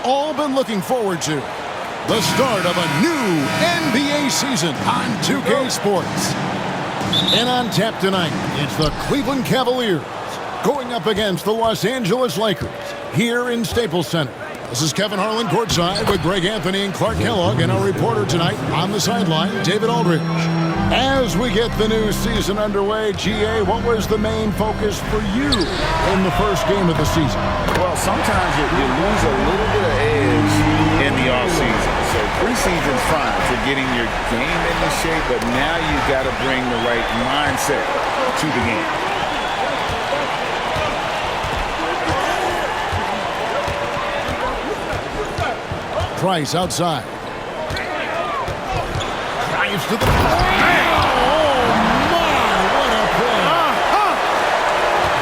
all been looking forward to. The start of a new NBA season on 2K Sports. And on tap tonight, it's the Cleveland Cavaliers going up against the Los Angeles Lakers here in Staples Center. This is Kevin Harlan courtside with Greg Anthony and Clark Kellogg, and our reporter tonight on the sideline, David Aldridge. As we get the new season underway, GA, what was the main focus for you in the first game of the season? Well, sometimes you lose a little bit of edge in the offseason. So preseason's fine for getting your game into shape, but now you've got to bring the right mindset to the game. Price outside. Drives to the play. Oh, my, what a play.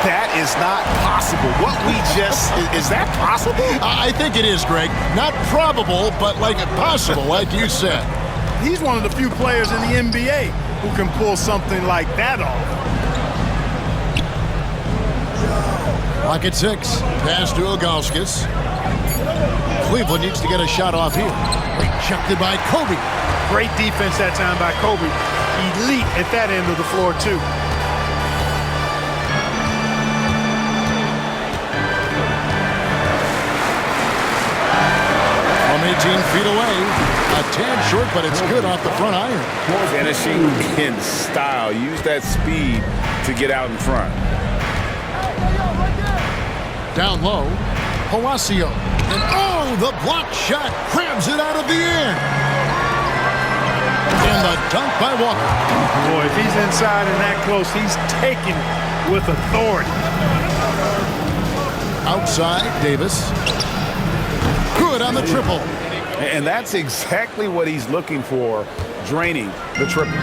That is not possible. What we just, is that possible? I think it is, Greg. Not probable, but like possible, like you said. He's one of the few players in the NBA who can pull something like that off. Rocket 6. Pass to Ilgauskas. Cleveland needs to get a shot off here. Rejected by Kobe. Great defense that time by Kobe. Elite at that end of the floor, too. From 18 feet away. A tad short, but it's good off the front iron. Finishing in style. Use that speed to get out in front. Down low. Palacio. And oh, the block shot crabs it out of the air. And the dunk by Walker. Boy, if he's inside and that close, he's taking it with authority. Outside, Davis. Good on the triple. And that's exactly what he's looking for, draining the triple.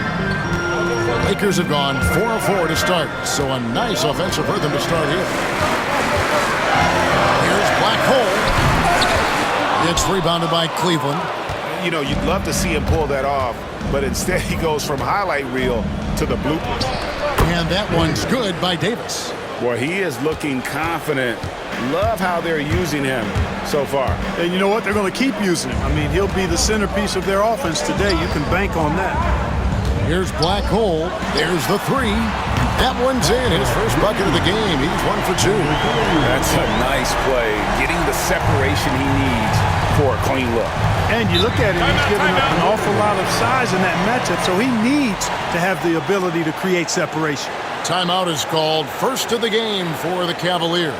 Lakers have gone 4 of 4 to start, so a nice offensive rhythm to start here. Here's Black Hole. It's rebounded by Cleveland. You know, you'd love to see him pull that off, but instead he goes from highlight reel to the bloopers. And that one's good by Davis. Boy, he is looking confident. Love how they're using him so far. And you know what? They're going to keep using him. I mean, he'll be the centerpiece of their offense today. You can bank on that. Here's Black Hole. There's the 3. That one's in. His first bucket of the game. He's 1 for 2. That's a nice play. Getting the separation he needs for a clean look. And you look at him, he's giving up an awful lot of size in that matchup, so he needs to have the ability to create separation. Timeout is called. First of the game for the Cavaliers.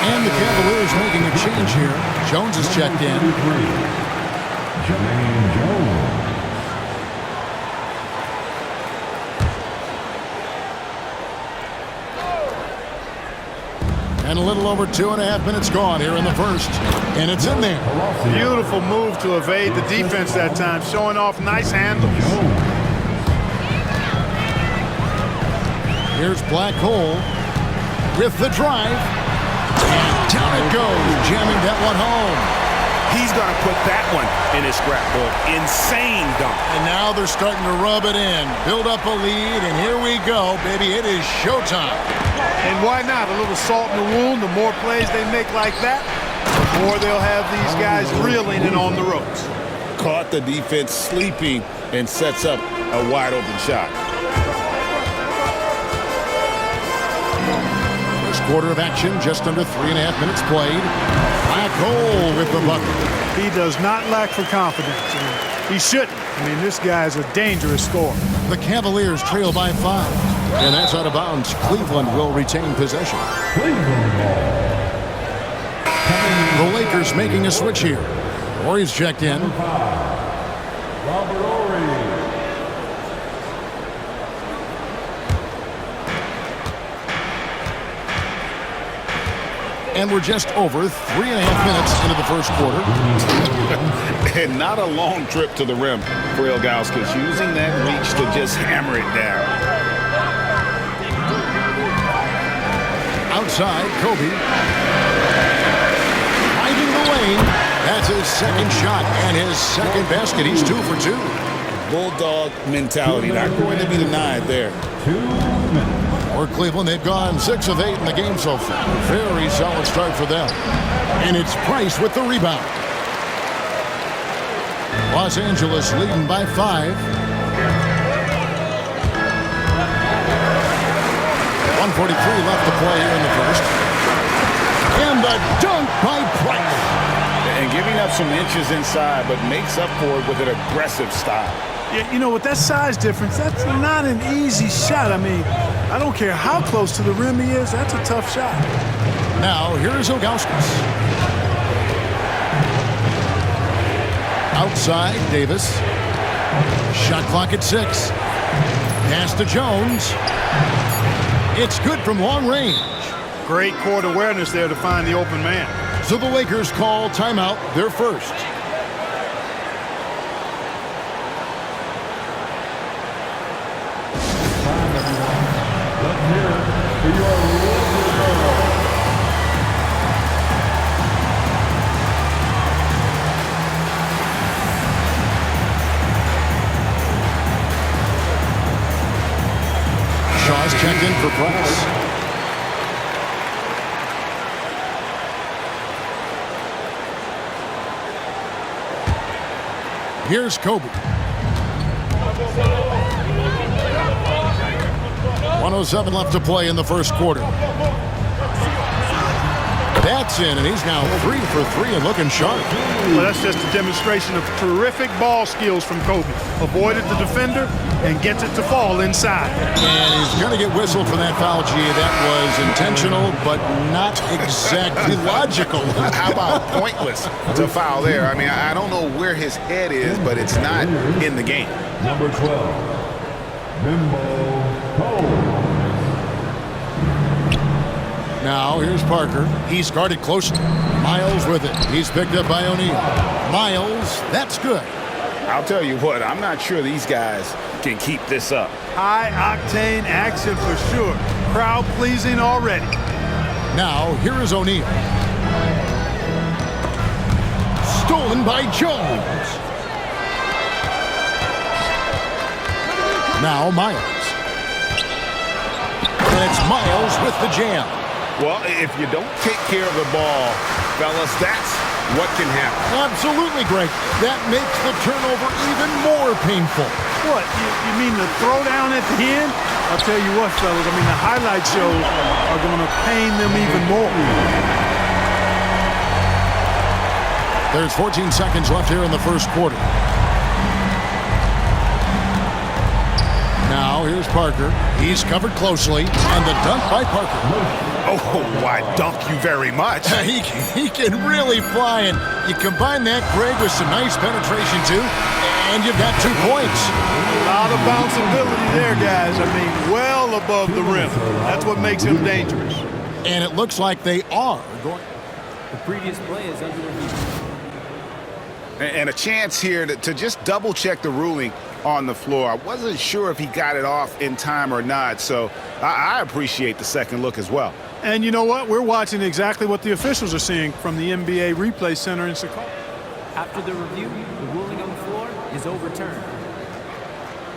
And the Cavaliers making a change here. Jones is checked in. Jermaine Jones. And a little over 2.5 minutes gone here in the first. And it's in there. Beautiful move to evade the defense that time, showing off nice handles. Here's Black Hole with the drive. And down it goes, jamming that one home. He's going to put that one in his scrapbook. Insane dunk. And now they're starting to rub it in, build up a lead, and here we go, baby. It is showtime. And why not? A little salt in the wound. The more plays they make like that, the more they'll have these guys reeling and on the ropes. Caught the defense sleeping and sets up a wide open shot. First quarter of action, just under 3.5 minutes played. Black Hole with the bucket. He does not lack for confidence. He shouldn't. I mean, this guy is a dangerous scorer. The Cavaliers trail by 5. And that's out of bounds. Cleveland will retain possession. The Lakers making a switch here. Horry's checked in. And we're just over 3.5 minutes into the first quarter. And not a long trip to the rim for Ilgauskas, using that reach to just hammer it down. Outside, Kobe. Finding the lane. That's his second shot and his second basket. He's 2 for 2. Bulldog mentality, not going to be denied there. 2 minutes. For Cleveland, they've gone 6 of 8 in the game so far. Very solid start for them. And it's Price with the rebound. Los Angeles leading by 5. 1:43 left to play here in the first. And the dunk by Price. And giving up some inches inside, but makes up for it with an aggressive style. Yeah, you know, with that size difference, that's not an easy shot. I mean, I don't care how close to the rim he is. That's a tough shot. Now, here's Ilgauskas. Outside, Davis. Shot clock at 6. Pass to Jones. It's good from long range. Great court awareness there to find the open man. So the Lakers call timeout, their first. Shaw's checked in for Price. Here's Kobe. 1:07 left to play in the first quarter. That's in, and he's now 3 for 3 and looking sharp. Well, that's just a demonstration of terrific ball skills from Kobe. Avoided the defender and gets it to fall inside. And he's going to get whistled for that foul, G. That was intentional, but not exactly logical. How about pointless to foul there? I mean, I don't know where his head is, but it's not in the game. Number 12, Bimbo Cole. Now, here's Parker. He's guarded closely. Miles with it. He's picked up by O'Neal. Miles, that's good. I'll tell you what, I'm not sure these guys can keep this up. High-octane action for sure. Crowd-pleasing already. Now, here is O'Neal. Stolen by Jones. Now, Miles. And it's Miles with the jam. Well, if you don't take care of the ball, fellas, that's what can happen. Absolutely, Greg. That makes the turnover even more painful. What, you mean the throwdown at the end? I'll tell you what, fellas, I mean, the highlight shows are going to pain them even more. There's 14 seconds left here in the first quarter. Now, here's Parker. He's covered closely, and the dunk by Parker. Oh, why, dunk you very much. He can really fly, and you combine that, Greg, with some nice penetration, too, and you've got 2 points. A lot of bounceability there, guys. I mean, well above the rim. That's what makes him dangerous. And it looks like they are going. The previous play is under review. And a chance here to just double-check the ruling on the floor. I wasn't sure if he got it off in time or not, so I appreciate the second look as well. And you know what? We're watching exactly what the officials are seeing from the NBA Replay Center in Chicago. After the review, the ruling on the floor is overturned.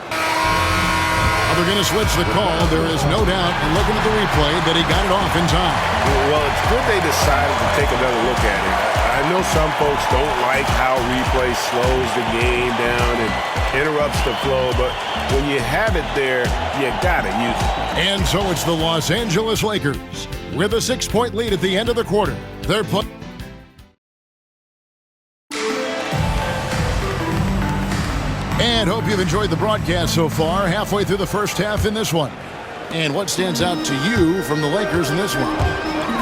They're going to switch the call. There is no doubt, in looking at the replay, that he got it off in time. Well, it's good they decided to take another look at it. I know some folks don't like how replay slows the game down and interrupts the flow, but when you have it there, you got to use it. And so it's the Los Angeles Lakers with a 6-point lead at the end of the quarter. They're playing. And hope you've enjoyed the broadcast so far, halfway through the first half in this one. And what stands out to you from the Lakers in this one?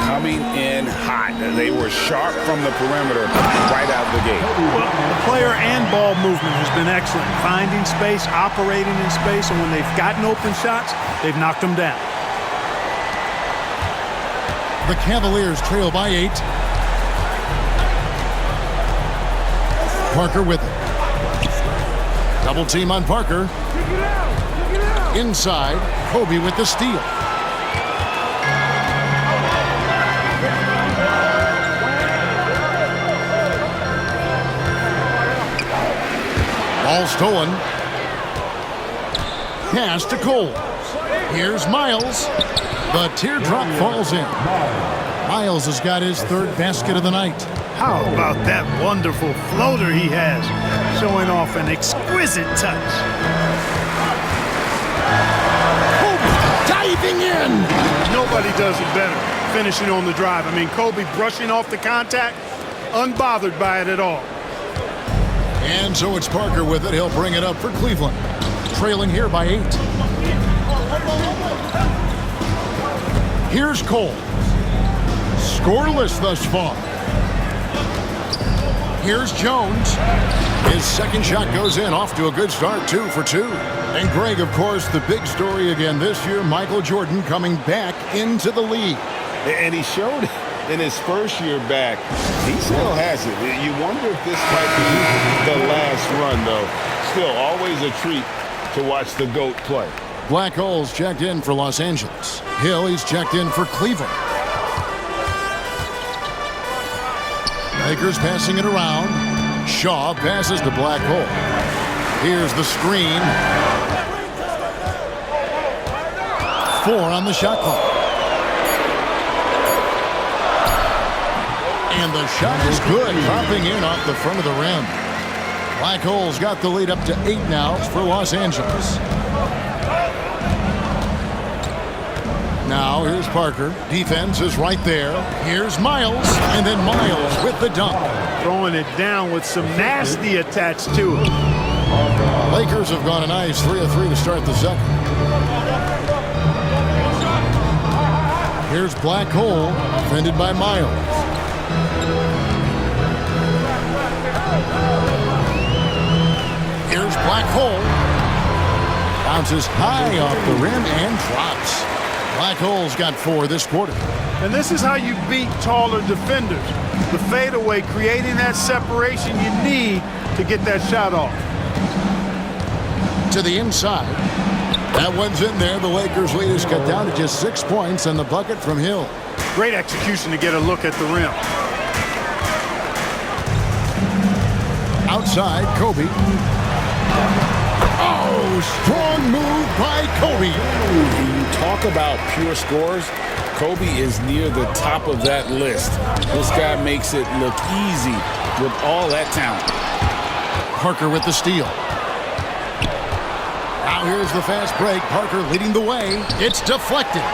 Coming in hot. They were sharp from the perimeter right out of the gate. Well, the player and ball movement has been excellent. Finding space, operating in space, and when they've gotten open shots, they've knocked them down. The Cavaliers trail by 8. Parker with it. Double team on Parker. Inside, Kobe with the steal. Ball stolen. Pass to Cole. Here's Miles. The teardrop falls in. Miles has got his third basket of the night. How about that wonderful floater he has, showing off an exquisite touch. Kobe diving in. Nobody does it better, finishing on the drive. I mean, Kobe brushing off the contact, unbothered by it at all. And so it's Parker with it. He'll bring it up for Cleveland. Trailing here by 8. Here's Cole. Scoreless thus far. Here's Jones. His second shot goes in, off to a good start, 2 for 2. And Greg, of course, the big story again this year, Michael Jordan coming back into the league. And he showed it in his first year back. He still has it. You wonder if this might be the last run, though. Still, always a treat to watch the GOAT play. Black Hole's checked in for Los Angeles. Hill, he's checked in for Cleveland. Lakers passing it around. Shaw passes to Black Hole. Here's the screen. 4 on the shot clock. And the shot is good, dropping in off the front of the rim. Black Hole's got the lead up to 8 now for Los Angeles. Now here's Parker. Defense is right there. Here's Miles, and then Miles with the dunk. Throwing it down with some nasty attached to it. Lakers have gone a nice 3 of 3 to start the second. Here's Black Hole, defended by Miles. Here's Black Hole. Bounces high off the rim and drops. Black Hole's got 4 this quarter. And this is how you beat taller defenders. The fadeaway, creating that separation you need to get that shot off. To the inside. That one's in there. The Lakers lead is cut down to just 6 points and the bucket from Hill. Great execution to get a look at the rim. Outside, Kobe. Oh, strong move by Kobe. When you talk about pure scores, Kobe is near the top of that list. This guy makes it look easy with all that talent. Parker with the steal. Now here's the fast break. Parker leading the way. It's deflected.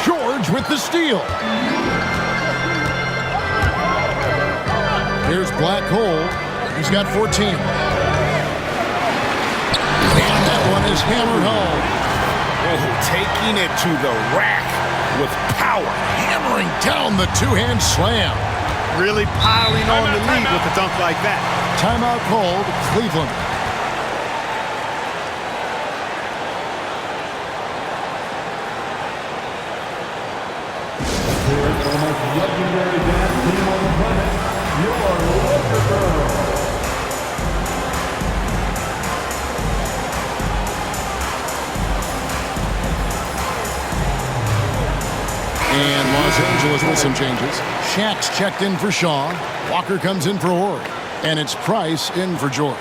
George with the steal. Here's Black Hole. He's got 14. And that one is hammered home. Oh, taking it to the rack with power. Hammering down the two-hand slam. Really piling on the lead with a dunk like that. Timeout called, Cleveland. Legendary dance team on the planet, your Laker Girls. And Los Angeles with some changes. Shaq's checked in for Shaw. Walker comes in for Horry. And it's Price in for George.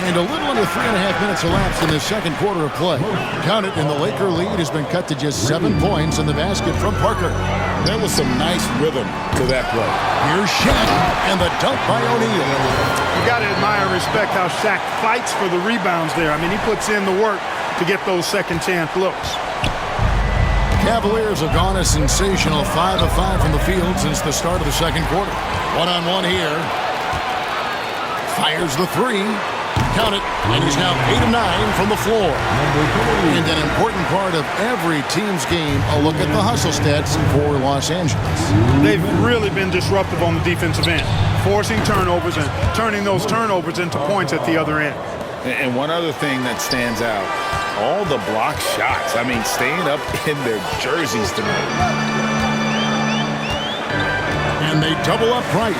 And a little under 3.5 minutes elapsed in the second quarter of play. Count it, and the Laker lead has been cut to just 7 points in the basket from Parker. There was some nice rhythm to that play. Here's Shaq, and the dunk by O'Neal. You got to admire and respect how Shaq fights for the rebounds there. I mean, he puts in the work to get those second chance looks. Cavaliers have gone a sensational 5 of 5 from the field since the start of the second quarter. One-on-one here. Fires the 3. Count it, and he's now 8 of 9 from the floor. And an important part of every team's game, a look at the hustle stats for Los Angeles. They've really been disruptive on the defensive end, forcing turnovers and turning those turnovers into points at the other end. And one other thing that stands out, all the block shots. I mean, staying up in their jerseys tonight. And they double up Price.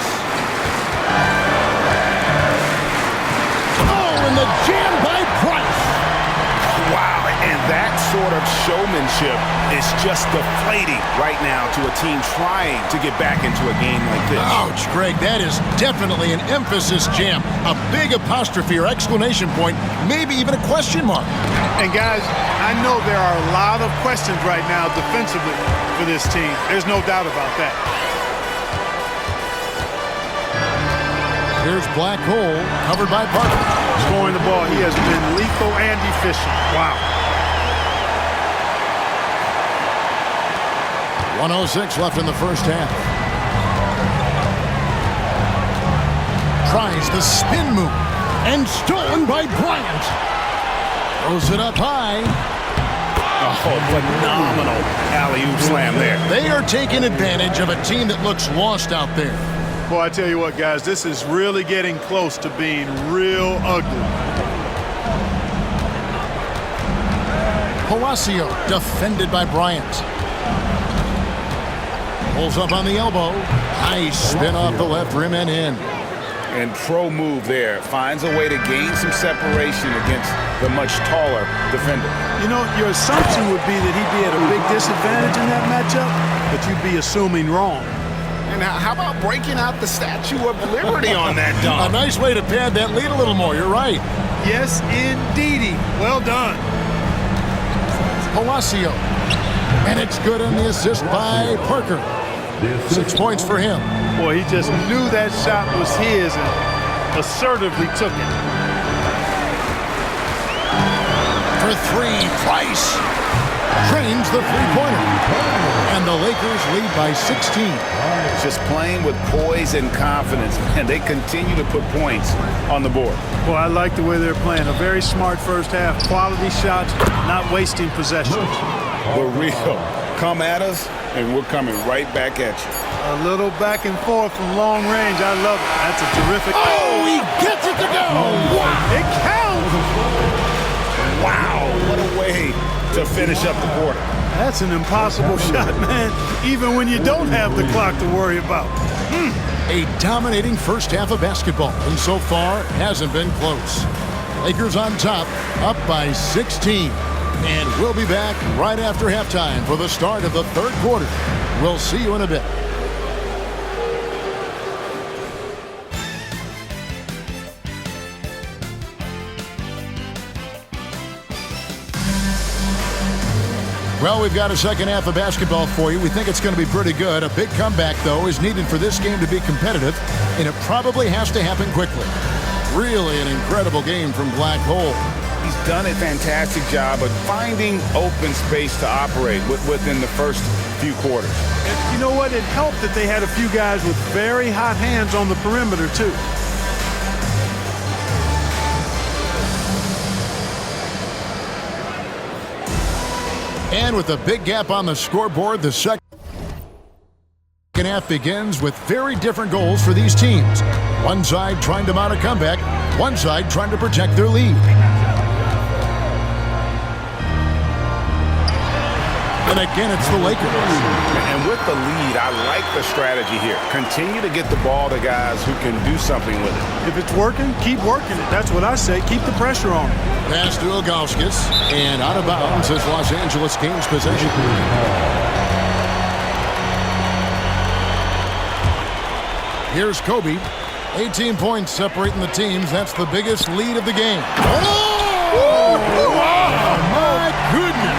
Oh, and the jam by Price. Wow, and that sort of showmanship is just deflating right now to a team trying to get back into a game like this. Ouch, Greg, that is definitely an emphasis jam. A big apostrophe or exclamation point, maybe even a question mark. And guys, I know there are a lot of questions right now defensively for this team. There's no doubt about that. Here's Black Hole, covered by Parker. Scoring the ball, he has been lethal and efficient. Wow. 1:06 left in the first half. Tries the spin move, and stolen by Bryant. Throws it up high. Oh, phenomenal alley-oop slam there. They are taking advantage of a team that looks lost out there. Boy, I tell you what, guys, this is really getting close to being real ugly. Palacio defended by Bryant. Pulls up on the elbow. Nice spin off the left rim and in. And pro move there. Finds a way to gain some separation against the much taller defender. You know, your assumption would be that he'd be at a big disadvantage in that matchup, but you'd be assuming wrong. And how about breaking out the Statue of Liberty on that A dunk? nice way to pad that lead a little more. You're right. Yes, indeedy. Well done. Palacio. And it's good on the assist by Parker. 6 points for him. Boy, he just knew that shot was his and assertively took it. For three, Price drains the three-pointer. And the Lakers lead by 16. Just playing with poise and confidence, and they continue to put points on the board. Boy, I like the way they're playing. A very smart first half. Quality shots, not wasting possessions. The real. Come at us, and we're coming right back at you. A little back and forth from long range. I love it. That's a terrific. Oh, he gets it to go. Wow. It counts. Wow, what a way to finish up the quarter. That's an impossible shot, man, even when you don't have the clock to worry about. A dominating first half of basketball, and so far hasn't been close. Lakers on top, up by 16. And we'll be back right after halftime for the start of the third quarter. We'll see you in a bit. Well, we've got a second half of basketball for you. We think it's going to be pretty good. A big comeback, though, is needed for this game to be competitive, and it probably has to happen quickly. Really an incredible game from Black Hole. He's done a fantastic job of finding open space to operate within the first few quarters. And you know what? It helped that they had a few guys with very hot hands on the perimeter, too. And with a big gap on the scoreboard, the second half begins with very different goals for these teams. One side trying to mount a comeback, one side trying to protect their lead. And again, it's the Lakers. And with the lead, I like the strategy here. Continue to get the ball to guys who can do something with it. If it's working, keep working it. That's what I say. Keep the pressure on it. Pass to Ilgauskas, and out of bounds as Los Angeles gains possession. Here's Kobe. 18 points separating the teams. That's the biggest lead of the game. Oh! My goodness!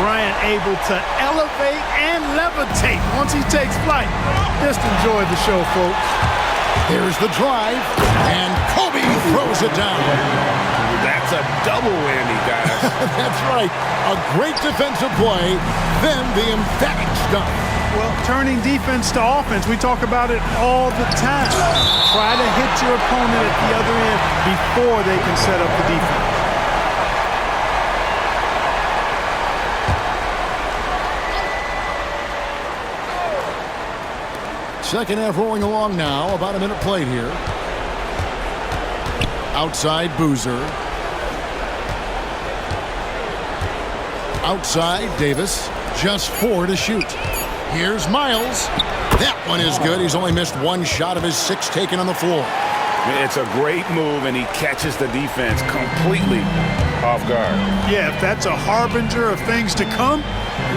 Bryant able to elevate and levitate once he takes flight. Just enjoy the show, folks. Here's the drive, and Kobe throws it down. That's a double whammy, guys. That's right. A great defensive play, then the emphatic dunk. Well, turning defense to offense, we talk about it all the time. Try to hit your opponent at the other end before they can set up the defense. Second half rolling along now. About a minute played here. Outside Boozer. Outside Davis. Just 4 to shoot. Here's Miles. That one is good. He's only missed one shot of his 6 taken on the floor. It's a great move, and he catches the defense completely off guard. Yeah, if that's a harbinger of things to come,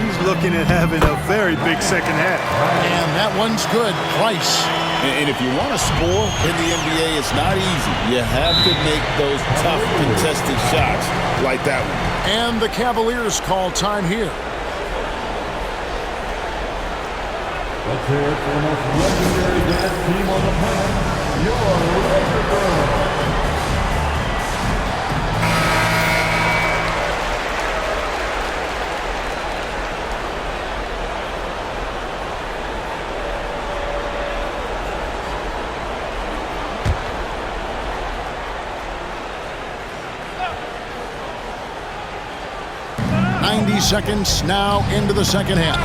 he's looking at having a very big second half. And that one's good. Price. And if you want to score in the NBA, it's not easy. You have to make those tough contested shots like that one. And the Cavaliers call time here. Let's hear it for the most legendary dance team on the planet, your Laker Girls. Seconds now into the second half.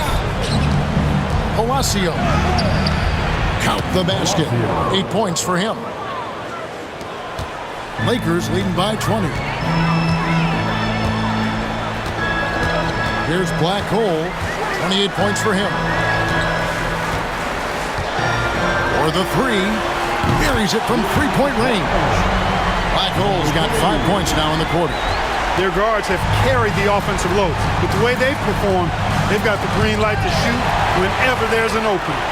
Palacio. Count the basket. 8 points for him. Lakers leading by 20. Here's Black Hole. 28 points for him. For the three. Buries it from three-point range. Black Hole's got 5 points now in the quarter. Their guards have carried the offensive load. But the way they've performed, they've got the green light to shoot whenever there's an opening.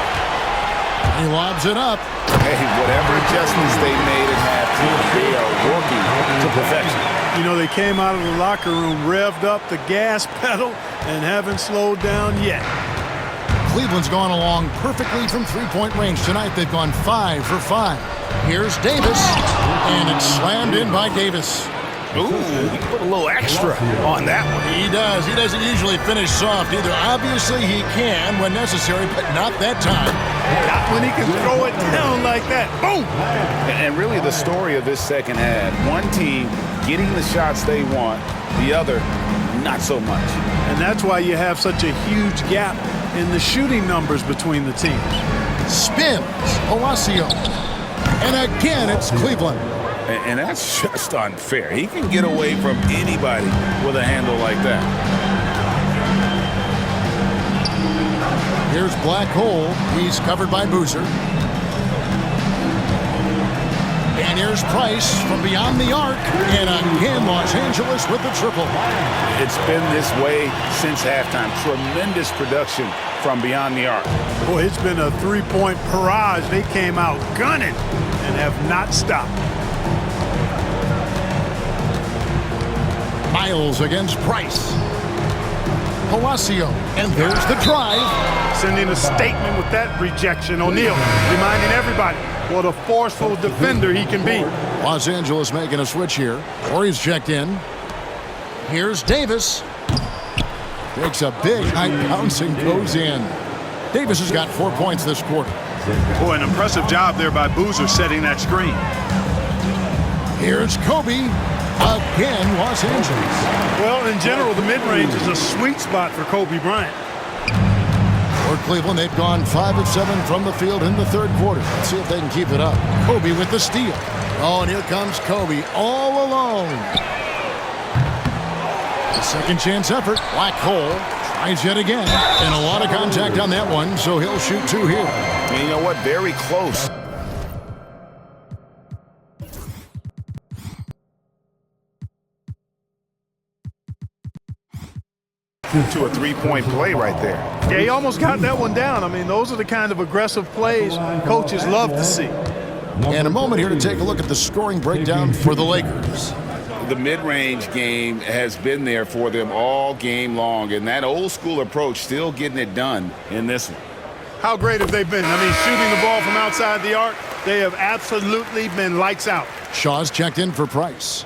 He lobs it up. Hey, whatever adjustments they made at halftime, they are working to perfection. You know, they came out of the locker room, revved up the gas pedal, and haven't slowed down yet. Cleveland's gone along perfectly from three-point range tonight. They've gone 5 for 5. Here's Davis, and it's slammed in by Davis. Ooh, he put a little extra on that one. He does. He doesn't usually finish soft either. Obviously, he can when necessary, but not that time. Not when he can throw it down like that. Boom! And really the story of this second half, one team getting the shots they want, the other not so much. And that's why you have such a huge gap in the shooting numbers between the teams. Spins. Palacio. And again, it's Cleveland. And that's just unfair. He can get away from anybody with a handle like that. Here's Black Hole. He's covered by Boozer. And here's Price from beyond the arc. And again, Los Angeles with the triple. It's been this way since halftime. Tremendous production from beyond the arc. Boy, it's been a three-point barrage. They came out gunning and have not stopped. Miles against Price. Palacio. And there's the drive. Sending a statement with that rejection. O'Neal reminding everybody what a forceful defender he can be. Los Angeles making a switch here. Corey's checked in. Here's Davis. Takes a big high bounce and goes in. Davis has got 4 points this quarter. Boy, an impressive job there by Boozer setting that screen. Here's Kobe. Again, Los Angeles. Well, in general, the mid-range is a sweet spot for Kobe Bryant. For Cleveland, they've gone 5 of 7 from the field in the third quarter. Let's see if they can keep it up. Kobe with the steal. Oh, and here comes Kobe all alone. A second chance effort. Black Hole tries yet again. And a lot of contact on that one, so he'll shoot 2 here. And you know what? Very close. To a three-point play right there. Yeah, he almost got that one down. I mean, those are the kind of aggressive plays coaches love to see. And a moment here to take a look at the scoring breakdown for the Lakers. The mid-range game has been there for them all game long, and that old-school approach still getting it done in this one. How great have they been? I mean, shooting the ball from outside the arc, they have absolutely been lights out. Shaw's checked in for Price.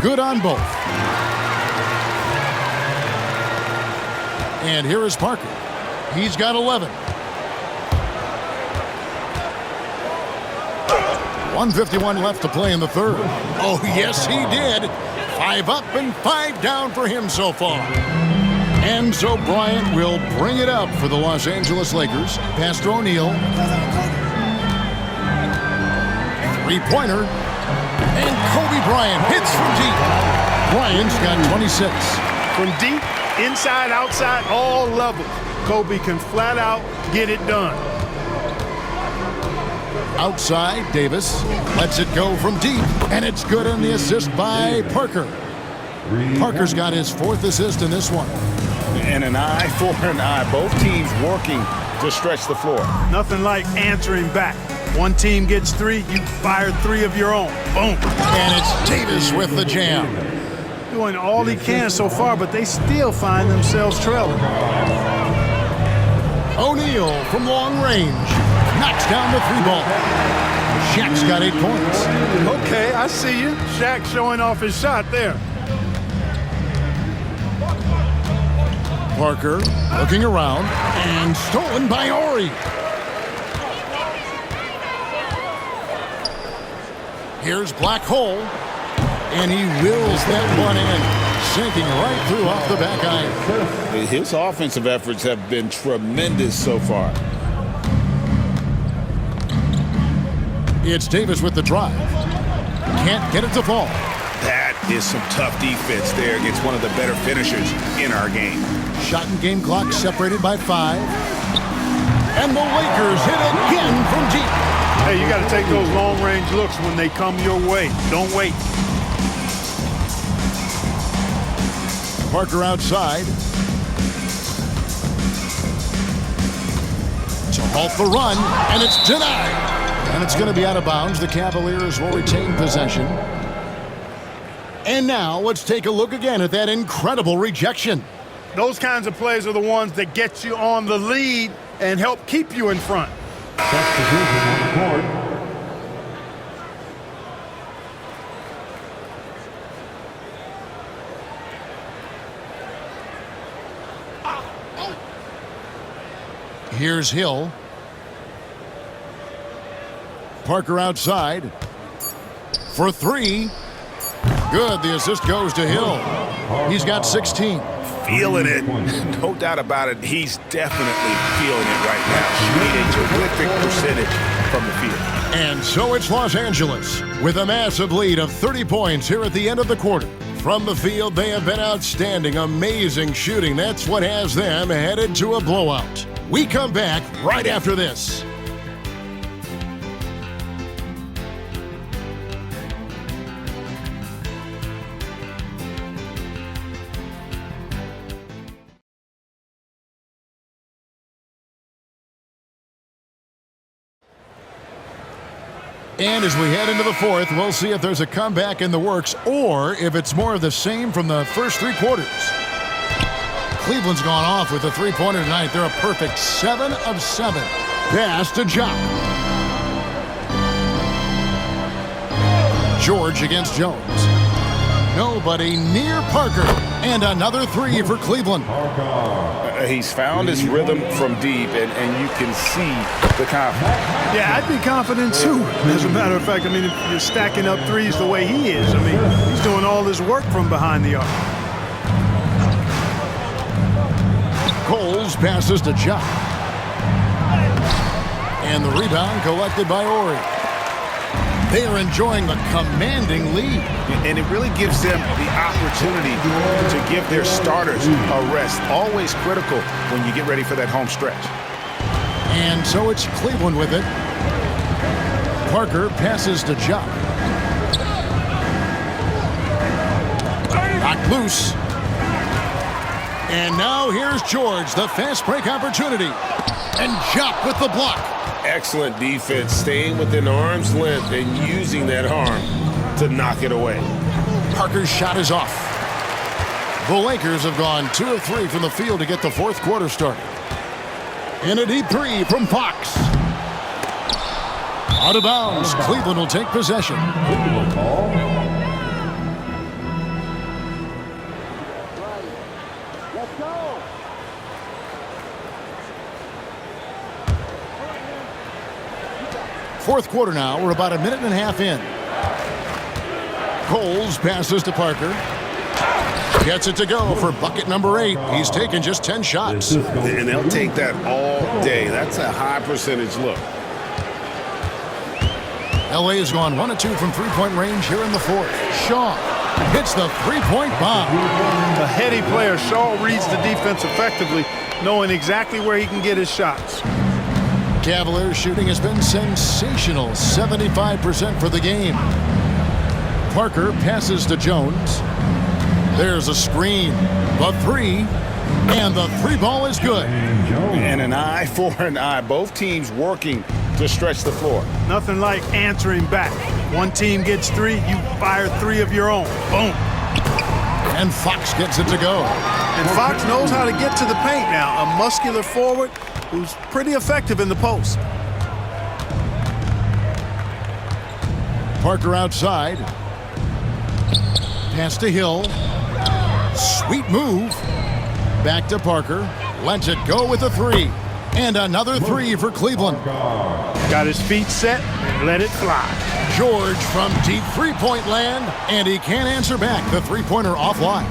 Good on both. And here is Parker. He's got 11. 1:51 left to play in the third. Oh, yes, he did. 5 up and 5 down for him so far. And so Bryant will bring it up for the Los Angeles Lakers. Pass to O'Neal. Three-pointer. And Kobe Bryant hits from deep. Bryant's got 26. From deep, Inside, outside, all levels. Kobe can flat out get it done. Outside, Davis lets it go from deep, and it's good on the assist by Parker. Parker's got his 4th assist in this one. And an eye for an eye. Both teams working to stretch the floor. Nothing like answering back. One team gets 3, you fire 3 of your own. Boom. And it's Davis with the jam. Doing all he can so far, but they still find themselves trailing. O'Neal from long range knocks down the 3-ball. Shaq's got 8 points. Okay, I see you. Shaq showing off his shot there. Parker looking around and stolen by Ori. Here's Black Hole, and he wills that one in, sinking right through off the back iron. His offensive efforts have been tremendous so far. It's Davis with the drive. Can't get it to fall. That is some tough defense there against one of the better finishers in our game. Shot and game clock separated by 5. And the Lakers hit again from deep. Hey, you got to take those long-range looks when they come your way. Don't wait. Parker outside. To halt the run, and it's denied. And it's going to be out of bounds. The Cavaliers will retain possession. And now let's take a look again at that incredible rejection. Those kinds of plays are the ones that get you on the lead and help keep you in front. Substitution on the court. Here's Hill. Parker outside. For 3. Good. The assist goes to Hill. He's got 16. Feeling it. No doubt about it. He's definitely feeling it right now. Shooting a terrific percentage from the field. And so it's Los Angeles with a massive lead of 30 points here at the end of the quarter. From the field, they have been outstanding, amazing shooting. That's what has them headed to a blowout. We come back right after this. And as we head into the 4th, we'll see if there's a comeback in the works or if it's more of the same from the first 3 quarters. Cleveland's gone off with a 3-pointer tonight. They're a perfect 7 of 7. Pass to Jock. George against Jones. Nobody near Parker. And another 3 for Cleveland. He's found his rhythm from deep, and you can see the confidence. Yeah, I'd be confident too. As a matter of fact, I mean, if you're stacking up 3s the way he is, I mean, he's doing all this work from behind the arc. Coles passes to Jock. And the rebound collected by Ori. They are enjoying the commanding lead. And it really gives them the opportunity to give their starters a rest. Always critical when you get ready for that home stretch. And so it's Cleveland with it. Parker passes to Jock. Knocked loose. And now here's George, the fast break opportunity. And Jock with the block. Excellent defense, staying within arm's length and using that arm to knock it away. Parker's shot is off. The Lakers have gone 2 of 3 from the field to get the 4th quarter started. And a deep 3 from Fox. Out of bounds. Cleveland will take possession. Fourth quarter now. We're about a minute and a half in. Coles passes to Parker. Gets it to go for bucket number 8. He's taken just 10 shots. And they'll take that all day. That's a high percentage look. LA has gone 1 of 2 from 3-point range here in the 4th. Shaw hits the three-point bomb. A heady player, Shaw reads the defense effectively, knowing exactly where he can get his shots. Cavaliers shooting has been sensational, 75% for the game. Parker passes to Jones. There's a screen, the three, and the three ball is good. And an eye for an eye. Both teams working to stretch the floor. Nothing like answering back. One team gets three, you fire three of your own. Boom. And Fox gets it to go. And Fox knows how to get to the paint now. A muscular forward who's pretty effective in the post. Parker outside. Pass to Hill. Sweet move. Back to Parker. Lets it go with a three. And another three for Cleveland. Got his feet set and let it fly. George from deep three-point land, and he can't answer back. The three-pointer offline.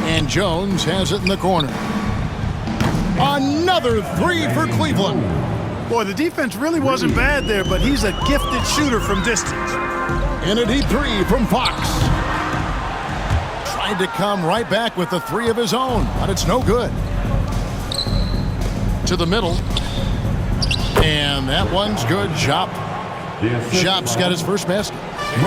And Jones has it in the corner. Another three for Cleveland. Boy, the defense really wasn't bad there, but he's a gifted shooter from distance. And a deep three from Fox. Tried to come right back with the three of his own, but it's no good. To the middle. And that one's good. Jop's got his first basket.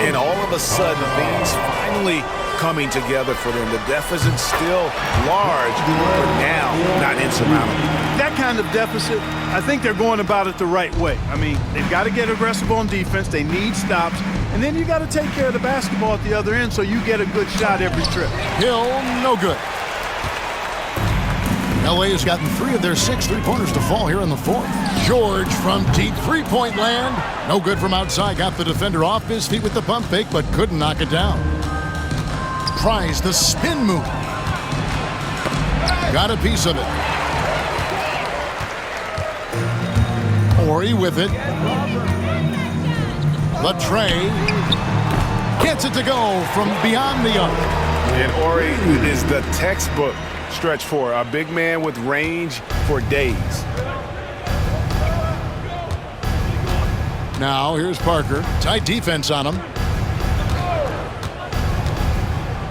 And all of a sudden, things finally coming together for them. The deficit's still large, but now not insurmountable. That kind of deficit, I think they're going about it the right way. I mean, they've got to get aggressive on defense. They need stops. And then you got to take care of the basketball at the other end so you get a good shot every trip. Hill, no good. LA has gotten 3 of their 6 three-pointers to fall here in the fourth. George from deep three-point land. No good from outside. Got the defender off his feet with the pump fake, but couldn't knock it down. Tries the spin move. Got a piece of it. Ori with it. Latrey gets it to go from beyond the arc. And Ori is the textbook stretch four, a big man with range for days. Now here's Parker. Tight defense on him.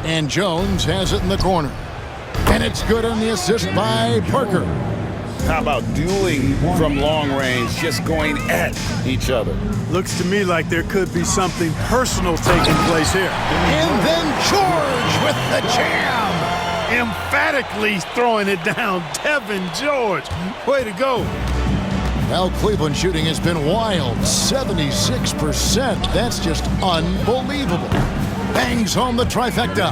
And Jones has it in the corner. And it's good on the assist by Parker. How about dueling from long range, just going at each other? Looks to me like there could be something personal taking place here. And then George with the jam. Emphatically throwing it down. Devin George. Way to go. Well, Cleveland shooting has been wild. 76%. That's just unbelievable. Bangs home the trifecta.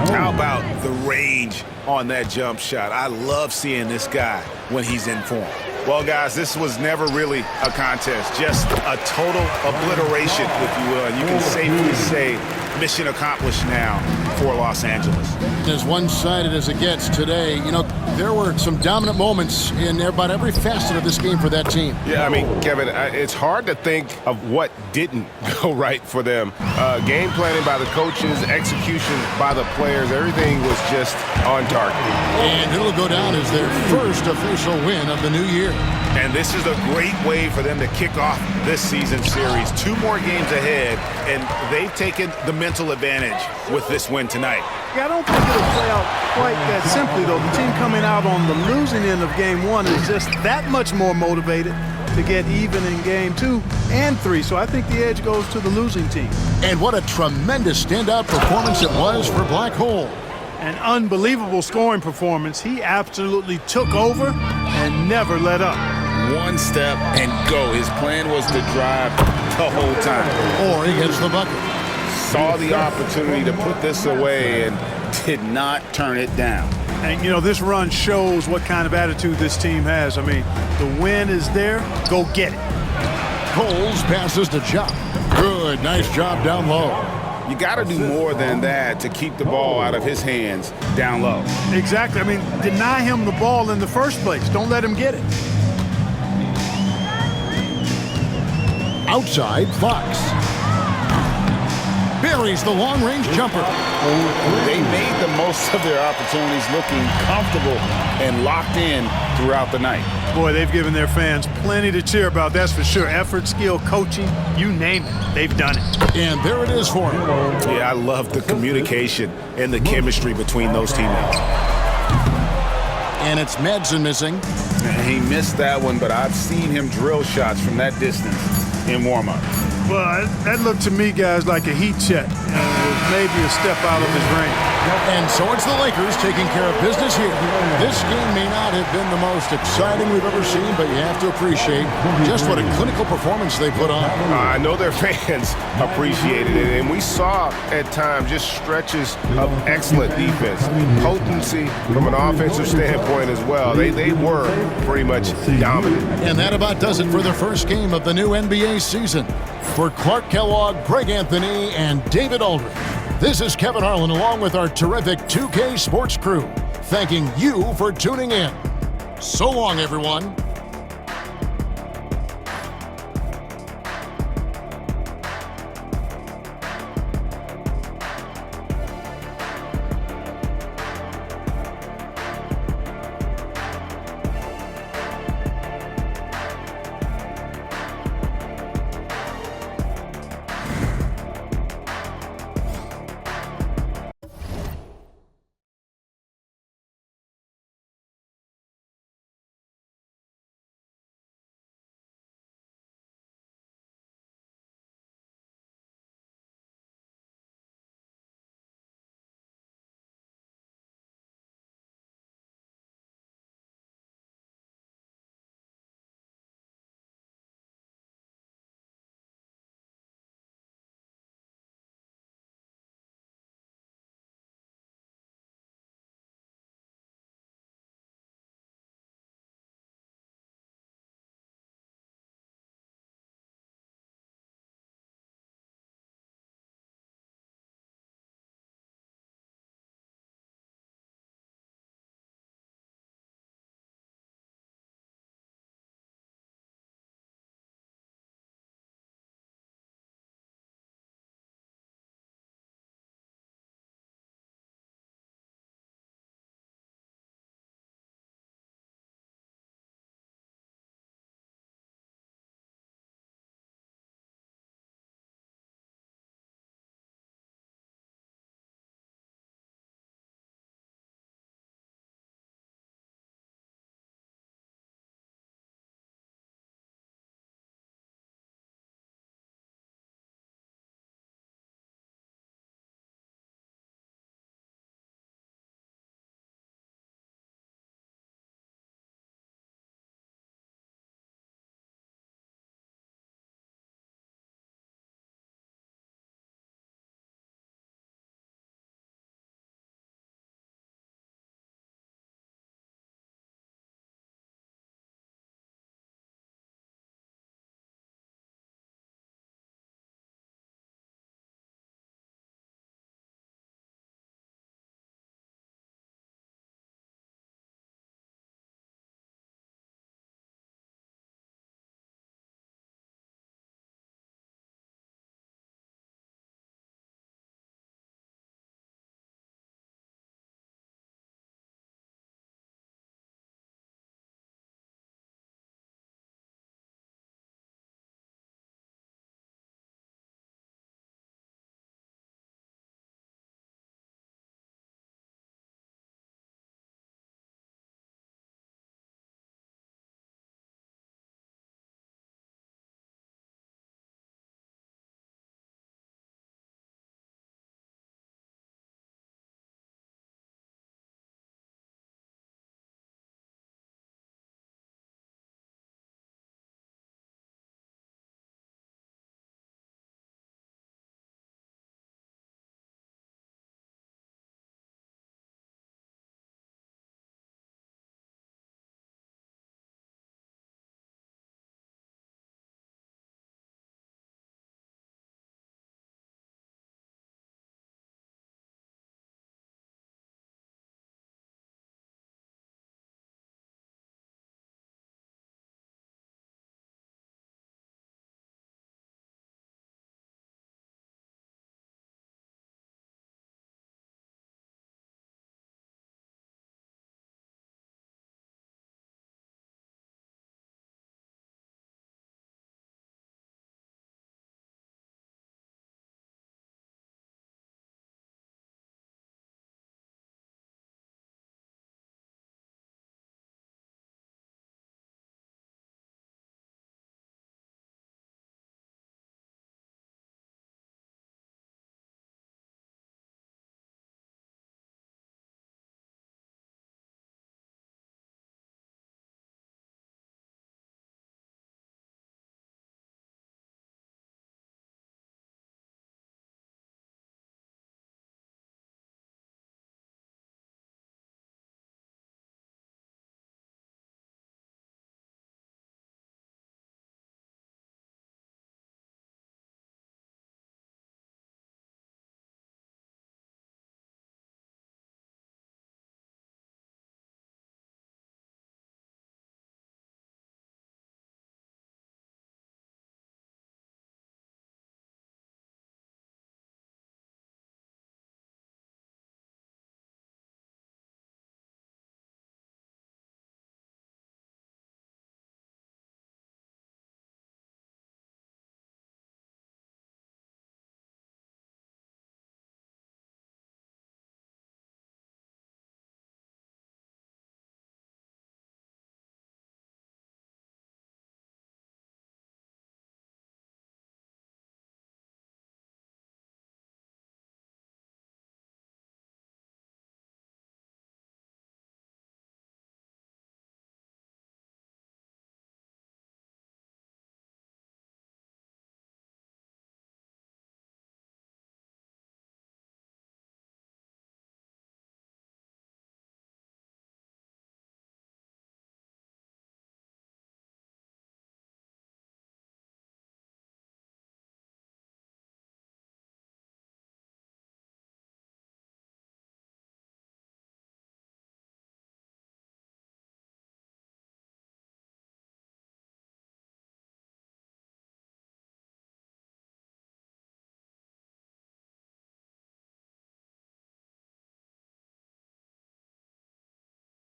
How about the range on that jump shot? I love seeing this guy when he's in form. Well, guys, this was never really a contest, just a total obliteration, if you will. And you can safely say mission accomplished now for Los Angeles. As one-sided as it gets today, you know, there were some dominant moments in about every facet of this game for that team. Yeah, I mean, Kevin, it's hard to think of what didn't go right for them. Game planning by the coaches, execution by the players, everything was just on target. And it'll go down as their first official win of the new year. And this is a great way for them to kick off this season series. 2 more games ahead, and they've taken the mental advantage with this win tonight. Yeah, I don't think it'll play out quite that simply, though. The team coming out on the losing end of game 1 is just that much more motivated to get even in game 2 and 3. So I think the edge goes to the losing team. And what a tremendous standout performance it was for Black Hole. An unbelievable scoring performance. He absolutely took over and never let up. One step and go. His plan was to drive the whole time. Or he gets the bucket. Saw the opportunity to put this away and did not turn it down. And, you know, this run shows what kind of attitude this team has. I mean, the win is there. Go get it. Coles passes to Jop. Good, nice job down low. You got to do more than that to keep the ball out of his hands down low. Exactly. I mean, deny him the ball in the first place. Don't let him get it. Outside, Fox. buries the long-range jumper. They made the most of their opportunities, looking comfortable and locked in throughout the night. Boy, they've given their fans plenty to cheer about, that's for sure. Effort, skill, coaching, you name it, they've done it. And there it is for him. Yeah, I love the communication and the chemistry between those teammates. And it's Madsen missing. And he missed that one, but I've seen him drill shots from that distance in warm-up. Well, that looked to me, guys, like a heat check. Maybe a step out of his range. And so it's the Lakers taking care of business here. This game may not have been the most exciting we've ever seen, but you have to appreciate just what a clinical performance they put on. I know their fans appreciated it, and we saw at times just stretches of excellent defense, potency from an offensive standpoint as well. They were pretty much dominant. And that about does it for the first game of the new NBA season. For Clark Kellogg, Greg Anthony, and David Aldridge, this is Kevin Harlan along with our terrific 2K Sports crew, thanking you for tuning in. So long, everyone.